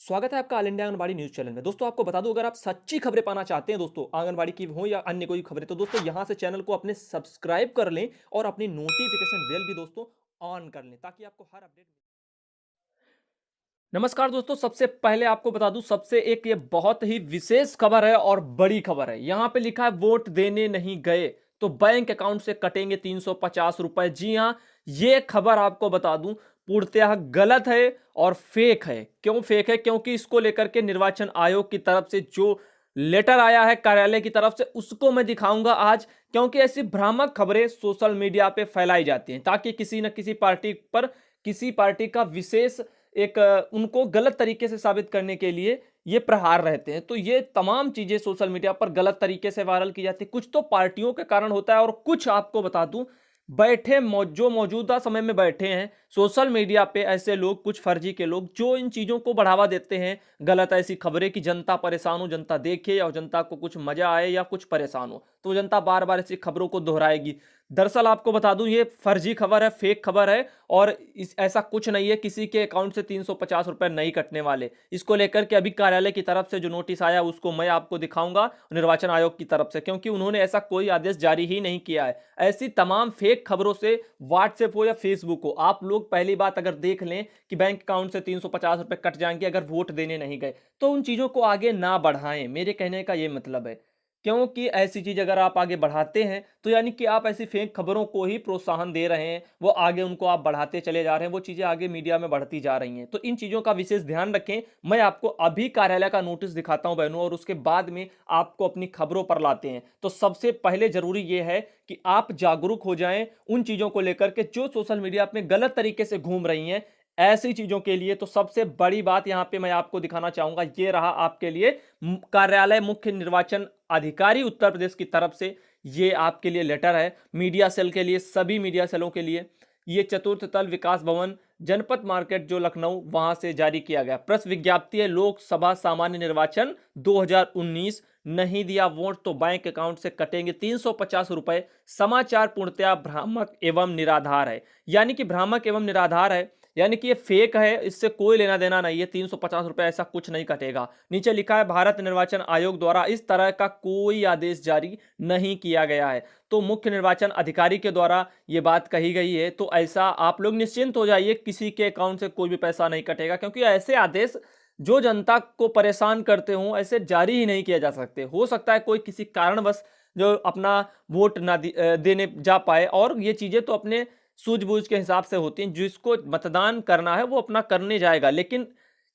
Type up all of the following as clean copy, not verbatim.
स्वागत है आपका all India anganwadi news channel में। दोस्तों आपको बता दूं, अगर आप सच्ची खबरें पाना चाहते हैं दोस्तों, आंगनबाड़ी की हो या अन्य कोई खबरें, तो दोस्तों यहां से चैनल को अपने सब्सक्राइब कर लें और अपनी नोटिफिकेशन बेल भी दोस्तों ऑन कर लें, ताकि आपको हर अपडेट। नमस्कार दोस्तों, सबसे पहले आपको बता दूं, सबसे एक ये बहुत ही विशेष खबर है और बड़ी खबर है। यहां पे लिखा है वोट देने नहीं गए तो बैंक अकाउंट से कटेंगे 350 रुपए। जी हां, ये खबर आपको बता दूं पूर्णतः गलत है और फेक है। क्यों फेक है? क्योंकि इसको लेकर के निर्वाचन आयोग की तरफ से जो लेटर आया है कार्यालय की तरफ से, उसको मैं दिखाऊंगा आज। क्योंकि ऐसी भ्रामक खबरें सोशल मीडिया पे फैलाई जाती हैं ताकि किसी न किसी पार्टी पर, किसी पार्टी का विशेष एक उनको गलत तरीके से साबित करने के लिए ये प्रहार रहते हैं। तो ये तमाम चीजें सोशल मीडिया पर गलत तरीके से वायरल की जाती है। कुछ तो पार्टियों के कारण होता है और कुछ आपको बता दूं, जो मौजूदा समय में बैठे हैं सोशल मीडिया पे ऐसे लोग, कुछ फर्जी के लोग जो इन चीजों को बढ़ावा देते हैं। गलत ऐसी खबरें कि जनता परेशान हो, जनता देखे और जनता को कुछ मजा आए या कुछ परेशान हो, तो जनता बार बार ऐसी खबरों को दोहराएगी। दरअसल आपको बता दूं, ये फर्जी खबर है, फेक खबर है। और ऐसा कुछ नहीं है, किसी के अकाउंट से 350 रुपए नहीं कटने वाले। इसको लेकर के अभी कार्यालय की तरफ से जो नोटिस आया उसको मैं आपको दिखाऊंगा, निर्वाचन आयोग की तरफ से, क्योंकि उन्होंने ऐसा कोई आदेश जारी ही नहीं किया है। ऐसी तमाम फेक खबरों से व्हाट्सएप हो या फेसबुक हो, आप लोग पहली बात अगर देख लें कि बैंक अकाउंट से 350 रुपए कट जाएंगे अगर वोट देने नहीं गए, तो उन चीजों को आगे ना बढ़ाएं। मेरे कहने का यह मतलब है। क्योंकि ऐसी चीज अगर आप आगे बढ़ाते हैं तो यानी कि आप ऐसी फेक खबरों को ही प्रोत्साहन दे रहे हैं, वो आगे उनको आप बढ़ाते चले जा रहे हैं, वो चीजें आगे मीडिया में बढ़ती जा रही हैं। तो इन चीजों का विशेष ध्यान रखें। मैं आपको अभी कार्यालय का नोटिस दिखाता हूं बहनों, और उसके बाद में आपको अपनी खबरों पर लाते हैं। तो सबसे पहले जरूरी यह है कि आप जागरूक हो जाएं उन चीजों को लेकर के जो सोशल मीडिया में गलत तरीके से घूम रही हैं, ऐसी चीजों के लिए। तो सबसे बड़ी बात यहां पे मैं आपको दिखाना चाहूंगा, ये रहा आपके लिए कार्यालय मुख्य निर्वाचन अधिकारी उत्तर प्रदेश की तरफ से ये आपके लिए लेटर है, मीडिया सेल के लिए, सभी मीडिया सेलों के लिए। ये चतुर्थ तल विकास भवन, जनपद मार्केट जो लखनऊ, वहां से जारी किया गया प्रेस विज्ञप्ति है। लोकसभा सामान्य निर्वाचन 2019, नहीं दिया वोट तो बैंक अकाउंट से कटेंगे 350 रुपए। समाचार पूर्णतया भ्रामक एवं निराधार है। यानी कि भ्रामक एवं निराधार है, यानी कि ये फेक है, इससे कोई लेना देना नहीं है। 350 रुपए ऐसा कुछ नहीं कटेगा। नीचे लिखा है भारत निर्वाचन आयोग द्वारा इस तरह का कोई आदेश जारी नहीं किया गया है। तो मुख्य निर्वाचन अधिकारी के द्वारा यह बात कही गई है, तो ऐसा आप लोग निश्चिंत हो जाइए, किसी के अकाउंट से कोई भी पैसा नहीं कटेगा। क्योंकि ऐसे आदेश जो जनता को परेशान करते हों, ऐसे जारी ही नहीं किया जा सकते। हो सकता है कोई किसी कारणवश जो अपना वोट ना देने जा पाए, और ये चीजें तो अपने सूझबूझ के हिसाब से होती हैं। जिसको मतदान करना है वो अपना करने जाएगा। लेकिन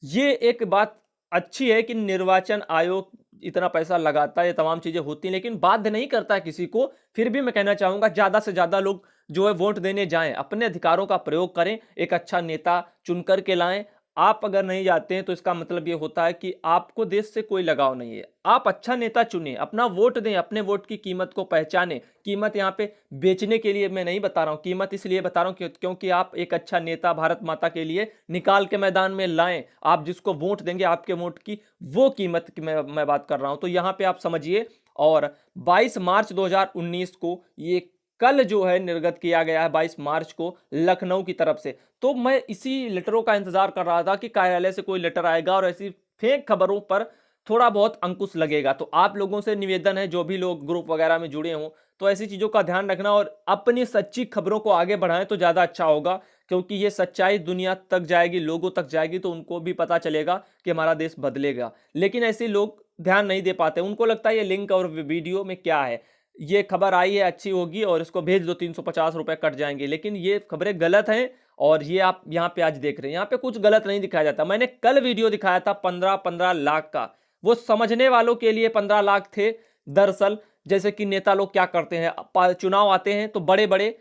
ये एक बात अच्छी है कि निर्वाचन आयोग इतना पैसा लगाता है, ये तमाम चीजें होती हैं, लेकिन बाध्य नहीं करता है किसी को। फिर भी मैं कहना चाहूंगा ज्यादा से ज्यादा लोग जो है वोट देने जाएं, अपने अधिकारों का प्रयोग करें, एक अच्छा नेता चुन करके लाएं। आप अगर नहीं जाते हैं तो इसका मतलब ये होता है कि आपको देश से कोई लगाव नहीं है। आप अच्छा नेता चुनें, अपना वोट दें, अपने वोट की कीमत को पहचानें। कीमत यहाँ पे बेचने के लिए मैं नहीं बता रहा हूँ, कीमत इसलिए बता रहा हूँ क्योंकि आप एक अच्छा नेता भारत माता के लिए निकाल के मैदान में लाएं। आप जिसको वोट देंगे, आपके वोट की वो कीमत की मैं बात कर रहा हूं। तो यहां पे आप समझिए। और 22 मार्च 2019 को ये कल जो है निर्गत किया गया है, 22 मार्च को लखनऊ की तरफ से। तो मैं इसी लेटरों का इंतजार कर रहा था कि कार्यालय से कोई लेटर आएगा और ऐसी फेक खबरों पर थोड़ा बहुत अंकुश लगेगा। तो आप लोगों से निवेदन है, जो भी लोग ग्रुप वगैरह में जुड़े हों, तो ऐसी चीजों का ध्यान रखना और अपनी सच्ची खबरों को आगे बढ़ाएं तो ज्यादा अच्छा होगा। क्योंकि ये सच्चाई दुनिया तक जाएगी, लोगों तक जाएगी, तो उनको भी पता चलेगा कि हमारा देश बदलेगा। लेकिन ऐसे लोग ध्यान नहीं दे पाते, उनको लगता है ये लिंक और वीडियो में क्या है, ये खबर आई है अच्छी होगी और इसको भेज दो, 350 रुपए कट जाएंगे। लेकिन ये खबरें गलत हैं। और ये आप यहाँ पे आज देख रहे हैं, यहाँ पे कुछ गलत नहीं दिखाया जाता। मैंने कल वीडियो दिखाया था 15-15 लाख का, वो समझने वालों के लिए 15 लाख थे। दरअसल जैसे कि नेता लोग क्या करते हैं, चुनाव आते हैं तो बड़े बड़े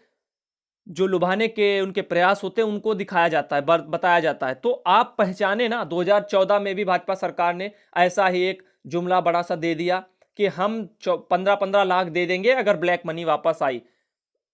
जो लुभाने के उनके प्रयास होते हैं उनको दिखाया जाता है, बताया जाता है। तो आप पहचाने ना, 2014 में भी भाजपा सरकार ने ऐसा ही एक जुमला बड़ा सा दे दिया कि हम 15-15 लाख दे देंगे अगर ब्लैक मनी वापस आई।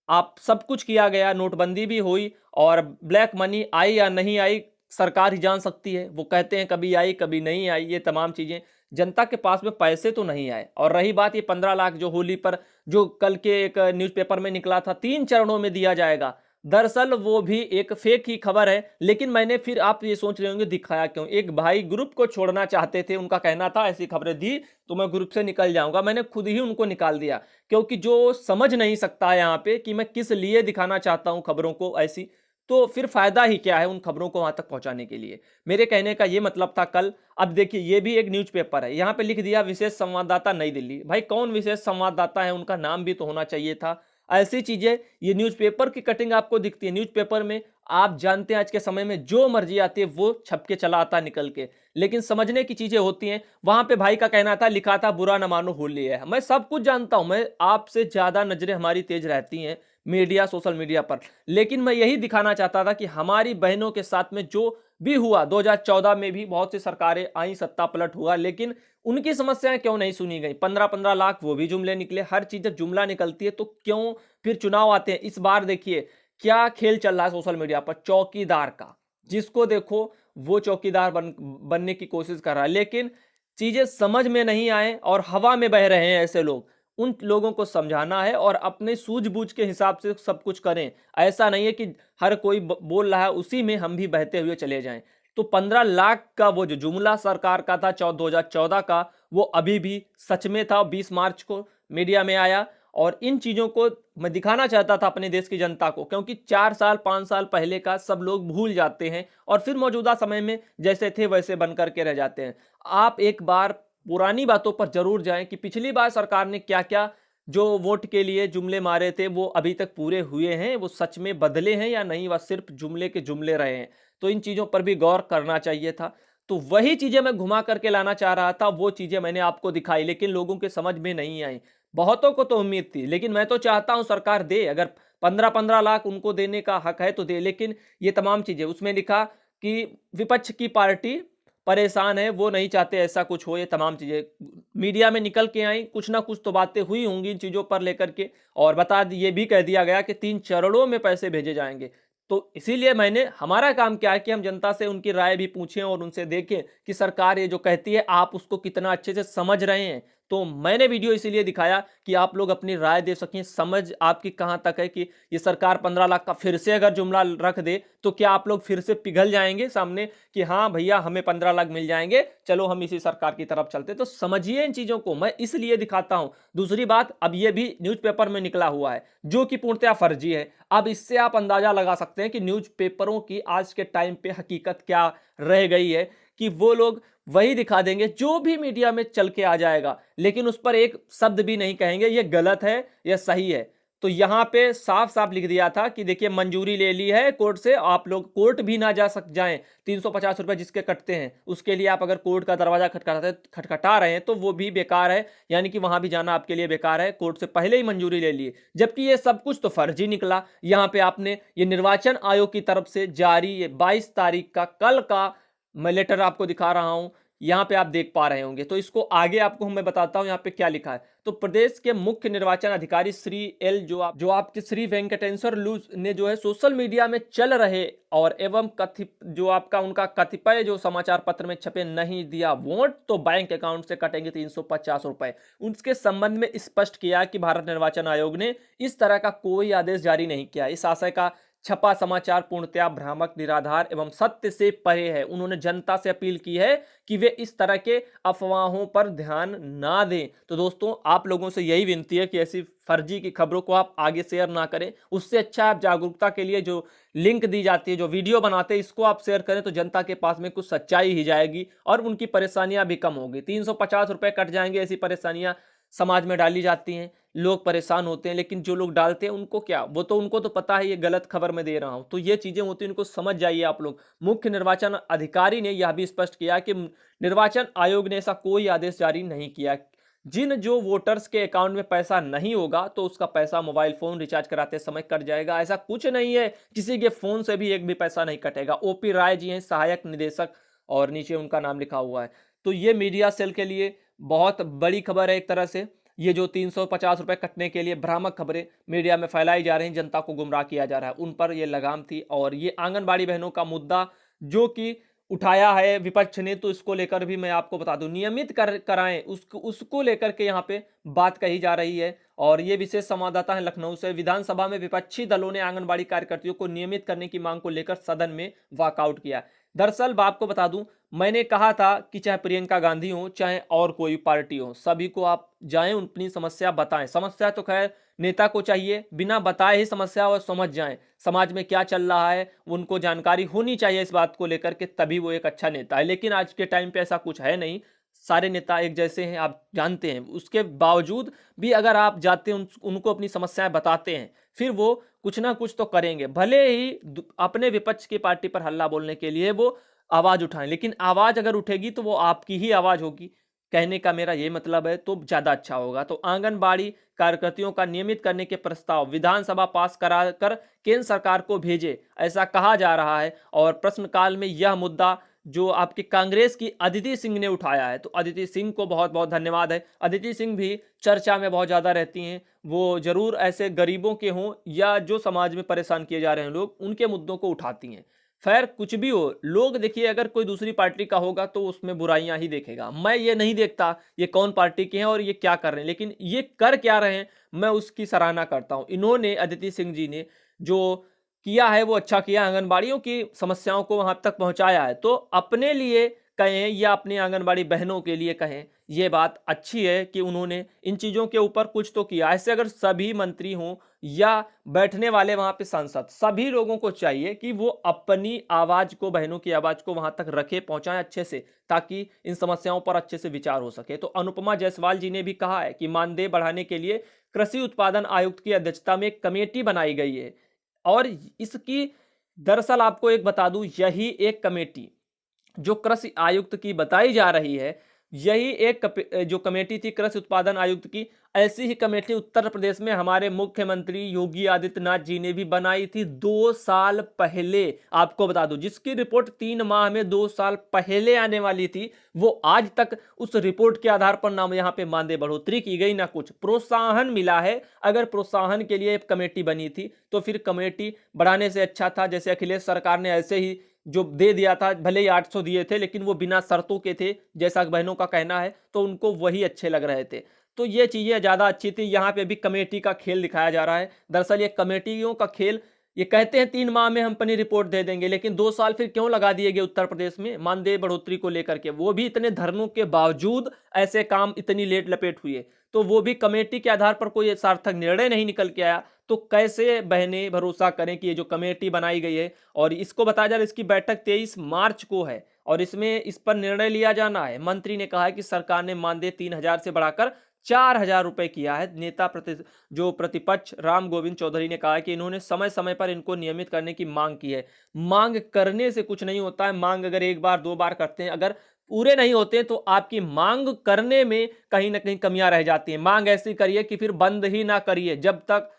आप सब कुछ किया गया, नोटबंदी भी हुई, और ब्लैक मनी आई या नहीं आई सरकार ही जान सकती है। वो कहते हैं कभी आई कभी नहीं आई, ये तमाम चीजें। जनता के पास में पैसे तो नहीं आए। और रही बात ये 15 लाख जो होली पर, जो कल के एक न्यूज़पेपर में निकला था, 3 चरणों में दिया जाएगा। दरअसल वो भी एक फेक ही खबर है, लेकिन मैंने फिर आप ये सोच रहे होंगे दिखाया क्यों? एक भाई ग्रुप को छोड़ना चाहते थे, उनका कहना था ऐसी खबरें दी तो मैं ग्रुप से निकल जाऊँगा। मैंने खुद ही उनको निकाल दिया, क्योंकि जो समझ नहीं सकता है यहाँ पे कि मैं किस लिए दिखाना चाहता हूँ खबरों को ऐसी, तो फिर फ़ायदा ही क्या है उन खबरों को वहाँ तक पहुँचाने के लिए। मेरे कहने का ये मतलब था कल। अब देखिए ये भी एक न्यूज़पेपर है, यहाँ पे लिख दिया विशेष संवाददाता नई दिल्ली। भाई कौन विशेष संवाददाता है? उनका नाम भी तो होना चाहिए था। ऐसी चीजें, ये न्यूज़पेपर की कटिंग आपको दिखती है। न्यूज़पेपर में आप जानते हैं आज के समय में जो मर्जी आती है वो छप के चला आता है निकल के, लेकिन समझने की चीजें होती हैं। वहां पे भाई का कहना था, लिखा था बुरा न मानो होली है। मैं सब कुछ जानता हूं, मैं आपसे ज्यादा नजरें हमारी तेज रहती हैं मीडिया, सोशल मीडिया पर, लेकिन मैं यही दिखाना चाहता था कि हमारी बहनों के साथ में जो भी हुआ, 2014 में भी बहुत सी सरकारें आई, सत्ता पलट हुआ, लेकिन उनकी समस्याएं क्यों नहीं सुनी गई? 15-15 लाख वो भी जुमले निकले। हर चीज जब जुमला निकलती है तो क्यों फिर चुनाव आते हैं? इस बार देखिए क्या खेल चल रहा है सोशल मीडिया पर, चौकीदार का। जिसको देखो वो चौकीदार बनने की कोशिश कर रहा है, लेकिन चीजें समझ में नहीं आए और हवा में बह रहे हैं ऐसे लोग। उन लोगों को समझाना है और अपने सूझबूझ के हिसाब से सब कुछ करें। ऐसा नहीं है कि हर कोई बोल रहा है उसी में हम भी बहते हुए चले जाएं। तो 15 लाख का वो जो जुमला सरकार का था 2014 का, वो अभी भी सच में था। 20 मार्च को मीडिया में आया और इन चीजों को मैं दिखाना चाहता था अपने देश की जनता को, क्योंकि 4 साल 5 साल पहले का सब लोग भूल जाते हैं और फिर मौजूदा समय में जैसे थे वैसे बन करके रह जाते हैं। आप एक बार पुरानी बातों पर जरूर जाएं कि पिछली बार सरकार ने क्या क्या जो वोट के लिए जुमले मारे थे वो अभी तक पूरे हुए हैं, वो सच में बदले हैं या नहीं, वह सिर्फ जुमले के जुमले रहे हैं। तो इन चीजों पर भी गौर करना चाहिए था। तो वही चीजें मैं घुमा करके लाना चाह रहा था, वो चीजें मैंने आपको दिखाई, लेकिन लोगों के समझ में नहीं आई। बहुतों को तो उम्मीद थी, लेकिन मैं तो चाहता हूं सरकार दे, अगर 15-15 लाख उनको देने का हक है तो दे। लेकिन ये तमाम चीजें उसमें लिखा कि विपक्ष की पार्टी परेशान है, वो नहीं चाहते ऐसा कुछ हो। ये तमाम चीजें मीडिया में निकल के आई, कुछ ना कुछ तो बातें हुई होंगी इन चीजों पर लेकर के। और ये भी कह दिया गया कि 3 चरणों में पैसे भेजे जाएंगे। तो इसीलिए हमारा काम क्या है कि हम जनता से उनकी राय भी पूछें और उनसे देखें कि सरकार ये जो कहती है आप उसको कितना अच्छे से समझ रहे हैं। तो मैंने वीडियो इसीलिए दिखाया कि आप लोग अपनी राय दे सकें, समझ आपकी कहां तक है कि ये सरकार 15 लाख का फिर से अगर जुमला रख दे तो क्या आप लोग फिर से पिघल जाएंगे सामने कि हाँ भैया हमें 15 लाख मिल जाएंगे, चलो हम इसी सरकार की तरफ चलते। तो समझिए इन चीजों को, मैं इसलिए दिखाता हूं। दूसरी बात, अब ये भी न्यूज़पेपर में निकला हुआ है जो कि पूर्णतः फर्जी है। अब इससे आप अंदाजा लगा सकते हैं कि न्यूज़पेपरों की आज के टाइम पे हकीकत क्या रह गई है, कि वो लोग वही दिखा देंगे जो भी मीडिया में चल के आ जाएगा, लेकिन उस पर एक शब्द भी नहीं कहेंगे ये गलत है या सही है। तो यहां पे साफ साफ लिख दिया था कि देखिए मंजूरी ले ली है कोर्ट से, आप लोग कोर्ट भी ना जा सक जाएं। 350 रुपए जिसके कटते हैं उसके लिए आप अगर कोर्ट का दरवाजा खटखटा रहे हैं तो वो भी बेकार है, यानी कि वहां भी जाना आपके लिए बेकार है। कोर्ट से पहले ही मंजूरी ले ली, जबकि ये सब कुछ तो फर्जी निकला। यहाँ पे आपने ये निर्वाचन आयोग की तरफ से जारी ये 22 तारीख का कल का मैं लेटर आपको दिखा रहा हूं, यहां पे आप देख पा रहे होंगे। तो इसको आगे आपको मैं बताता हूं यहां पे क्या लिखा है। तो प्रदेश के मुख्य निर्वाचन अधिकारी श्री एल जो आपके श्री वेंकटेश्वर लू ने जो है सोशल मीडिया में चल रहे और एवं उनका कतिपय जो समाचार पत्र में छपे नहीं दिया वोट तो बैंक अकाउंट से कटेंगे 350 रुपए, उसके संबंध में स्पष्ट किया कि भारत निर्वाचन आयोग ने इस तरह का कोई आदेश जारी नहीं किया। इस आशय का छपा समाचार पूर्णतया भ्रामक, निराधार एवं सत्य से परे है। उन्होंने जनता से अपील की है कि वे इस तरह के अफवाहों पर ध्यान ना दें। तो दोस्तों आप लोगों से यही विनती है कि ऐसी फर्जी की खबरों को आप आगे शेयर ना करें। उससे अच्छा आप जागरूकता के लिए जो लिंक दी जाती है, जो वीडियो बनाते हैं, इसको आप शेयर करें तो जनता के पास में कुछ सच्चाई ही जाएगी और उनकी परेशानियां भी कम होगी। 350 रुपए कट जाएंगे, ऐसी परेशानियां समाज में डाली जाती हैं, लोग परेशान होते हैं, लेकिन जो लोग डालते हैं उनको क्या, उनको तो पता है ये गलत खबर मैं दे रहा हूं। तो ये चीजें होती हैं, इनको समझ जाइए आप लोग। मुख्य निर्वाचन अधिकारी ने यह भी स्पष्ट किया कि निर्वाचन आयोग ने ऐसा कोई आदेश जारी नहीं किया। जो वोटर्स के अकाउंट में पैसा नहीं होगा तो उसका पैसा मोबाइल फोन रिचार्ज कराते समय कट जाएगा। ऐसा कुछ नहीं है, किसी के फोन से भी एक भी पैसा नहीं कटेगा। ओपी राय जी हैं सहायक निदेशक और नीचे उनका नाम लिखा हुआ है। तो ये मीडिया सेल के लिए बहुत बड़ी खबर है एक तरह से। ये जो 350 रुपए कटने के लिए भ्रामक खबरें मीडिया में फैलाई जा रही हैं, जनता को गुमराह किया जा रहा है, उन पर ये लगाम थी। और ये आंगनबाड़ी बहनों का मुद्दा जो कि उठाया है विपक्ष ने, तो इसको लेकर भी मैं आपको बता दूं, नियमित कराएं उसको लेकर के यहाँ पे बात कही जा रही है। और ये विशेष संवाददाता है लखनऊ से। विधानसभा में विपक्षी दलों ने आंगनबाड़ी कार्यकर्तियों को नियमित करने की मांग को लेकर सदन में वॉकआउट किया। दरअसल आपको बता दूं, मैंने कहा था कि चाहे प्रियंका गांधी हो चाहे और कोई पार्टी हो, सभी को आप जाएं, अपनी समस्या बताएं। समस्या तो खैर नेता को चाहिए, बिना बताए ही समस्या और समझ जाएं, समाज में क्या चल रहा है उनको जानकारी होनी चाहिए इस बात को लेकर के, तभी वो एक अच्छा नेता है। लेकिन आज के टाइम पे ऐसा कुछ है नहीं, सारे नेता एक जैसे हैं, आप जानते हैं। उसके बावजूद भी अगर आप जाते हैं उनको अपनी समस्याएं बताते हैं, फिर वो कुछ ना कुछ तो करेंगे, भले ही अपने विपक्ष की पार्टी पर हल्ला बोलने के लिए वो आवाज उठाएं, लेकिन आवाज अगर उठेगी तो वो आपकी ही आवाज होगी। कहने का मेरा ये मतलब है, तो ज्यादा अच्छा होगा। तो आंगनबाड़ी कार्यकर्तियों का नियमित करने के प्रस्ताव विधानसभा पास कराकर केंद्र सरकार को भेजे, ऐसा कहा जा रहा है। और प्रश्नकाल में यह मुद्दा जो आपकी कांग्रेस की अदिति सिंह ने उठाया है, तो अदिति सिंह को बहुत बहुत धन्यवाद है। अदिति सिंह भी चर्चा में बहुत ज्यादा रहती हैं, वो जरूर ऐसे गरीबों के हों या जो समाज में परेशान किए जा रहे हैं लोग, उनके मुद्दों को उठाती हैं। खैर कुछ भी हो, लोग देखिए अगर कोई दूसरी पार्टी का होगा तो उसमें बुराइयां ही देखेगा। मैं ये नहीं देखता ये कौन पार्टी के हैं और ये क्या कर रहे हैं, लेकिन ये कर क्या रहे हैं मैं उसकी सराहना करता हूं। इन्होंने, अदिति सिंह जी ने जो किया है वो अच्छा किया, आंगनबाड़ियों की समस्याओं को वहां तक पहुंचाया है। तो अपने लिए कहें या अपनी आंगनबाड़ी बहनों के लिए कहें, ये बात अच्छी है कि उन्होंने इन चीजों के ऊपर कुछ तो किया। ऐसे अगर सभी मंत्री हों या बैठने वाले वहां पे सांसद, सभी लोगों को चाहिए कि वो अपनी आवाज को, बहनों की आवाज को वहां तक रखे, पहुंचाएं अच्छे से, ताकि इन समस्याओं पर अच्छे से विचार हो सके। तो अनुपमा जायसवाल जी ने भी कहा है कि मानदेय बढ़ाने के लिए कृषि उत्पादन आयुक्त की अध्यक्षता में एक कमेटी बनाई गई है। और इसकी, दरअसल आपको एक बता दूं, यही एक कमेटी जो कृषि आयुक्त की बताई जा रही है, यही एक जो कमेटी थी कृषि उत्पादन आयुक्त की, ऐसी ही कमेटी उत्तर प्रदेश में हमारे मुख्यमंत्री योगी आदित्यनाथ जी ने भी बनाई थी 2 साल पहले। आपको बता दूं, जिसकी रिपोर्ट 3 माह में 2 साल पहले आने वाली थी, वो आज तक उस रिपोर्ट के आधार पर ना यहाँ पे मानदेय बढ़ोतरी की गई, ना कुछ प्रोत्साहन मिला है। अगर प्रोत्साहन के लिए एक कमेटी बनी थी तो फिर कमेटी बढ़ाने से अच्छा था, जैसे अखिलेश सरकार ने ऐसे ही जो दे दिया था, भले ही 800 दिए थे लेकिन वो बिना शर्तों के थे, जैसा बहनों का कहना है, तो उनको वही अच्छे लग रहे थे। तो ये चीजें ज्यादा अच्छी थी। यहाँ पे भी कमेटी का खेल दिखाया जा रहा है। दरअसल ये कमेटियों का खेल, ये कहते हैं 3 माह में हम अपनी रिपोर्ट दे देंगे, लेकिन 2 साल फिर क्यों लगा दिए गए उत्तर प्रदेश में मानदेय बढ़ोतरी को लेकर के? वो भी इतने धरनों के बावजूद ऐसे काम इतनी लेट लपेट हुए, तो वो भी कमेटी के आधार पर कोई सार्थक निर्णय नहीं निकल के आया। तो कैसे बहनें भरोसा करें कि ये जो कमेटी बनाई गई है, और इसको बताया जा रहा है इसकी बैठक 23 मार्च को है और इसमें इस पर निर्णय लिया जाना है। मंत्री ने कहा है कि सरकार ने मानदेय 3,000 से बढ़ाकर 4,000 रुपए किया है। नेता जो प्रतिपक्ष राम गोविंद चौधरी ने कहा है कि इन्होंने समय समय पर इनको नियमित करने की मांग की है। मांग करने से कुछ नहीं होता है। मांग अगर एक बार दो बार करते हैं, अगर पूरे नहीं होते तो आपकी मांग करने में कहीं ना कहीं कमियां रह जाती हैं। मांग ऐसी करिए कि फिर बंद ही ना करिए जब तक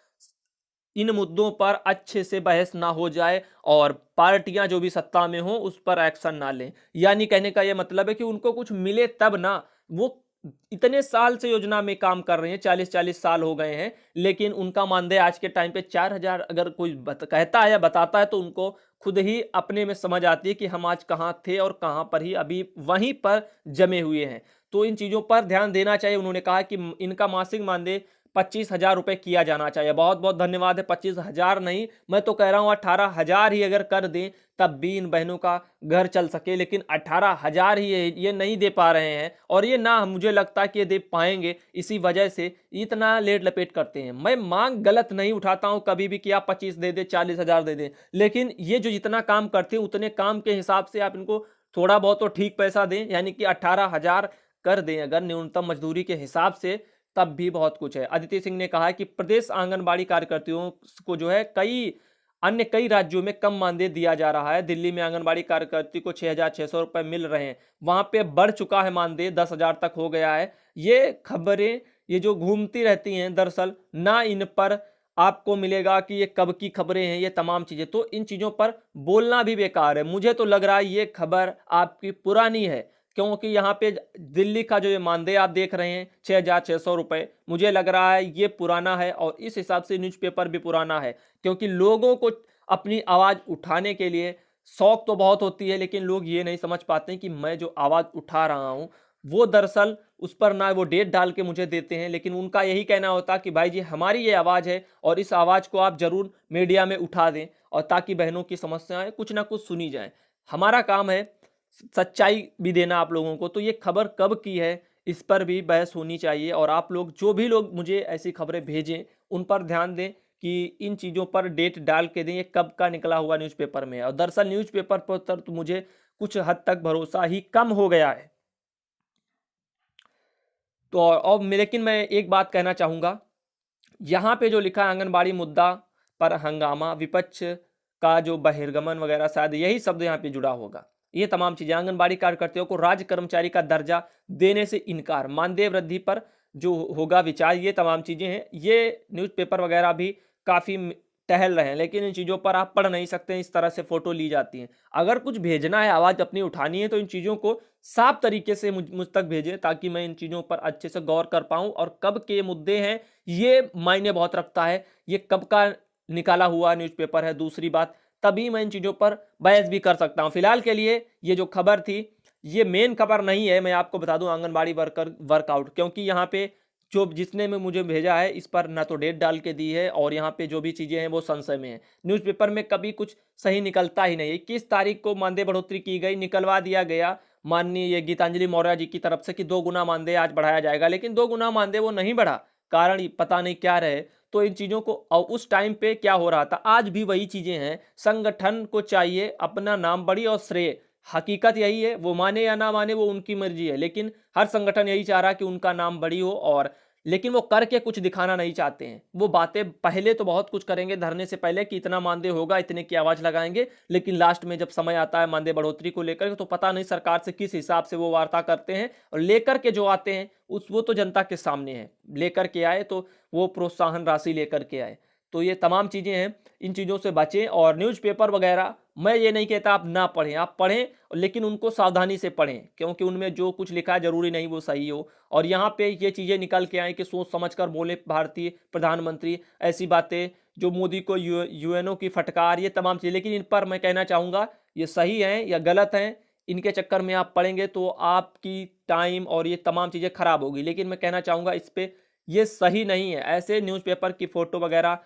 इन मुद्दों पर अच्छे से बहस ना हो जाए और पार्टियां जो भी सत्ता में हो उस पर एक्शन ना लें। यानी कहने का यह मतलब है कि उनको कुछ मिले तब ना। वो इतने साल से योजना में काम कर रहे हैं, 40-40 साल हो गए हैं, लेकिन उनका मानदेय आज के टाइम पे 4,000 अगर कोई कहता है या बताता है तो उनको खुद ही अपने में समझ आती है कि हम आज कहां थे और कहां पर ही अभी वहीं पर जमे हुए हैं। तो इन चीजों पर ध्यान देना चाहिए। उन्होंने कहा कि इनका मासिक मानदेय 25,000 रुपए किया जाना चाहिए। बहुत बहुत धन्यवाद है। 25,000 नहीं, मैं तो कह रहा हूं 18,000 ही अगर कर दें तब भी इन बहनों का घर चल सके, लेकिन 18,000 ही ये नहीं दे पा रहे हैं। और ये ना मुझे लगता है कि ये दे पाएंगे, इसी वजह से इतना लेट लपेट करते हैं। मैं मांग गलत नहीं उठाता हूं कभी भी कि आप 25 दे दे, 40,000 दे दें, लेकिन ये जो जितना काम करते हैं उतने काम के हिसाब से आप इनको थोड़ा बहुत तो ठीक पैसा दें, यानी कि 18,000 कर दें अगर न्यूनतम मजदूरी के हिसाब से, तब भी बहुत कुछ है। अदिति सिंह ने कहा है कि प्रदेश आंगनबाड़ी कार्यकर्तियों को जो है कई राज्यों में कम मानदेय दिया जा रहा है। दिल्ली में आंगनबाड़ी कार्यकर्ती को 6,600 रुपए मिल रहे हैं, वहां पे बढ़ चुका है मानदेय, 10,000 तक हो गया है। ये खबरें ये जो घूमती रहती हैं, दरअसल ना इन पर आपको मिलेगा कि ये कब की खबरें हैं, ये तमाम चीजें, तो इन चीजों पर बोलना भी बेकार है। मुझे तो लग रहा है ये खबर आपकी पुरानी है, क्योंकि यहाँ पे दिल्ली का जो ये मानदेय आप देख रहे हैं 6,600 रुपए, मुझे लग रहा है ये पुराना है और इस हिसाब से न्यूज़पेपर भी पुराना है, क्योंकि लोगों को अपनी आवाज उठाने के लिए शौक तो बहुत होती है, लेकिन लोग ये नहीं समझ पाते हैं कि मैं जो आवाज़ उठा रहा हूँ, वो दरअसल उस पर ना वो डेट डाल के मुझे देते हैं, लेकिन उनका यही कहना होता कि भाई जी हमारी ये आवाज़ है और इस आवाज़ को आप ज़रूर मीडिया में उठा दें और ताकि बहनों की समस्याएँ कुछ ना कुछ सुनी जाएँ। हमारा काम है सच्चाई भी देना आप लोगों को, तो ये खबर कब की है, इस पर भी बहस होनी चाहिए और आप लोग जो भी लोग मुझे ऐसी खबरें भेजें, उन पर ध्यान दें कि इन चीज़ों पर डेट डाल के दें, ये कब का निकला हुआ न्यूज़पेपर में है। और दरअसल न्यूज़पेपर पर तो मुझे कुछ हद तक भरोसा ही कम हो गया है। तो और लेकिन मैं एक बात कहना चाहूँगा, यहाँ पे जो लिखा है आंगनबाड़ी मुद्दा पर हंगामा, विपक्ष का जो बहिर्गमन वगैरह, शायद यही शब्द यहाँ पे जुड़ा होगा। ये तमाम चीज़ें, आंगनबाड़ी कार्यकर्ताओं को राज्य कर्मचारी का दर्जा देने से इनकार, मानदेय वृद्धि पर जो होगा विचार, ये तमाम चीज़ें हैं। ये न्यूज़पेपर वगैरह भी काफ़ी टहल रहे हैं, लेकिन इन चीज़ों पर आप पढ़ नहीं सकते हैं, इस तरह से फ़ोटो ली जाती हैं। अगर कुछ भेजना है, आवाज़ अपनी उठानी है, तो इन चीज़ों को साफ तरीके से मुझ तक भेजें, ताकि मैं इन चीज़ों पर अच्छे से गौर कर पाऊँ और कब के मुद्दे हैं, ये मायने बहुत रखता है। ये कब का निकाला हुआ न्यूज़पेपर है, दूसरी बात, तभी मैं इन चीज़ों पर बहस भी कर सकता हूँ। फिलहाल के लिए ये जो खबर थी, ये मेन खबर नहीं है, मैं आपको बता दूँ, आंगनबाड़ी वर्कर वर्कआउट, क्योंकि यहाँ पे जो जिसने में मुझे भेजा है, इस पर ना तो डेट डाल के दी है और यहाँ पे जो भी चीज़ें हैं वो संशय में है। न्यूज़पेपर में कभी कुछ सही निकलता ही नहीं है। 21 तारीख को मानदेय बढ़ोतरी की गई, निकलवा दिया गया माननीय ये गीतांजलि मौर्य जी की तरफ से कि 2 गुना मानदेय आज बढ़ाया जाएगा, लेकिन 2 गुना मानदेय वो नहीं बढ़ा, कारण पता नहीं क्या रहे। तो इन चीज़ों को उस टाइम पे क्या हो रहा था, आज भी वही चीज़ें हैं। संगठन को चाहिए अपना नाम बड़ी और श्रेय, हकीकत यही है, वो माने या ना माने वो उनकी मर्जी है, लेकिन हर संगठन यही चाह रहा है कि उनका नाम बड़ी हो, और लेकिन वो करके कुछ दिखाना नहीं चाहते हैं। वो बातें पहले तो बहुत कुछ करेंगे धरने से पहले कि इतना मानदेय होगा, इतने की आवाज़ लगाएंगे, लेकिन लास्ट में जब समय आता है मानदेय बढ़ोतरी को लेकर, तो पता नहीं सरकार से किस हिसाब से वो वार्ता करते हैं, और लेकर के जो आते हैं वो तो जनता के सामने है। लेकर के आए तो वो प्रोत्साहन राशि लेकर के आए। तो ये तमाम चीज़ें हैं, इन चीज़ों से बचें। और न्यूज़पेपर वगैरह मैं ये नहीं कहता आप ना पढ़ें, आप पढ़ें, लेकिन उनको सावधानी से पढ़ें, क्योंकि उनमें जो कुछ लिखा है ज़रूरी नहीं वो सही हो। और यहाँ पे ये चीज़ें निकल के आएँ कि सोच समझ कर बोले भारतीय प्रधानमंत्री, ऐसी बातें जो मोदी को यूएनओ की फटकार, ये तमाम चीज़ें, लेकिन इन पर मैं कहना चाहूँगा ये सही हैं या गलत हैं, इनके चक्कर में आप पढ़ेंगे तो आपकी टाइम और ये तमाम चीज़ें खराब होगी। लेकिन मैं कहना चाहूँगा इस पे ये सही नहीं है। ऐसे न्यूज़पेपर की फ़ोटो वगैरह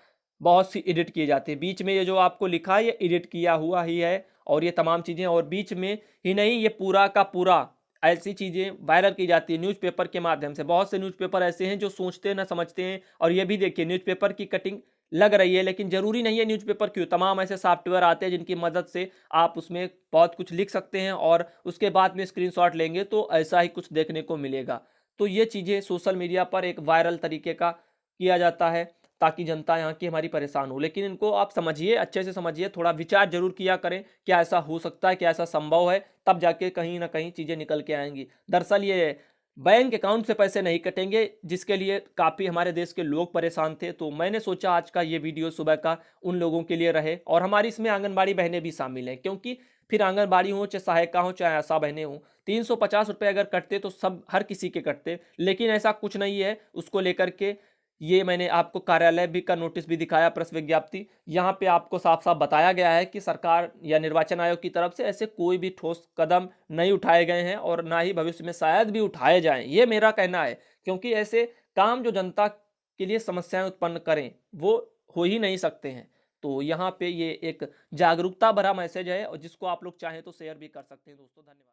बहुत सी एडिट की जाती है। बीच में ये जो आपको लिखा है ये एडिट किया हुआ ही है, और ये तमाम चीज़ें, और बीच में ही नहीं, ये पूरा का पूरा ऐसी चीज़ें वायरल की जाती है न्यूज़पेपर के माध्यम से। बहुत से न्यूज़पेपर ऐसे हैं जो सोचते ना समझते हैं। और ये भी देखिए, न्यूज़पेपर की कटिंग लग रही है, लेकिन ज़रूरी नहीं है न्यूज़पेपर क्यों, तमाम ऐसे सॉफ्टवेयर आते हैं जिनकी मदद से आप उसमें बहुत कुछ लिख सकते हैं और उसके बाद में स्क्रीनशॉट लेंगे तो ऐसा ही कुछ देखने को मिलेगा। तो ये चीज़ें सोशल मीडिया पर एक वायरल तरीके का किया जाता है, ताकि जनता यहाँ की हमारी परेशान हो। लेकिन इनको आप समझिए, अच्छे से समझिए, थोड़ा विचार ज़रूर किया करें, क्या ऐसा हो सकता है, क्या ऐसा संभव है, तब जाके कहीं न कहीं चीज़ें निकल के आएँगी। दरअसल ये बैंक अकाउंट से पैसे नहीं कटेंगे, जिसके लिए काफ़ी हमारे देश के लोग परेशान थे। तो मैंने सोचा आज का ये वीडियो सुबह का उन लोगों के लिए रहे, और हमारी इसमें आंगनबाड़ी बहनें भी शामिल हैं, क्योंकि फिर आंगनबाड़ी हो, चाहे सहायिका हो, चाहे आशा बहनें हों, 350 रुपये अगर कटते तो सब हर किसी के कटते, लेकिन ऐसा कुछ नहीं है। उसको लेकर के ये मैंने आपको कार्यालय भी का नोटिस भी दिखाया, प्रेस विज्ञप्ति, यहाँ पे आपको साफ-साफ बताया गया है कि सरकार या निर्वाचन आयोग की तरफ से ऐसे कोई भी ठोस कदम नहीं उठाए गए हैं, और ना ही भविष्य में शायद भी उठाए जाएँ, ये मेरा कहना है। क्योंकि ऐसे काम जो जनता के लिए समस्याएँ उत्पन्न करें, वो हो ही नहीं सकते हैं। तो यहाँ पे ये एक जागरूकता भरा मैसेज है, और जिसको आप लोग चाहें तो शेयर भी कर सकते हैं दोस्तों। धन्यवाद।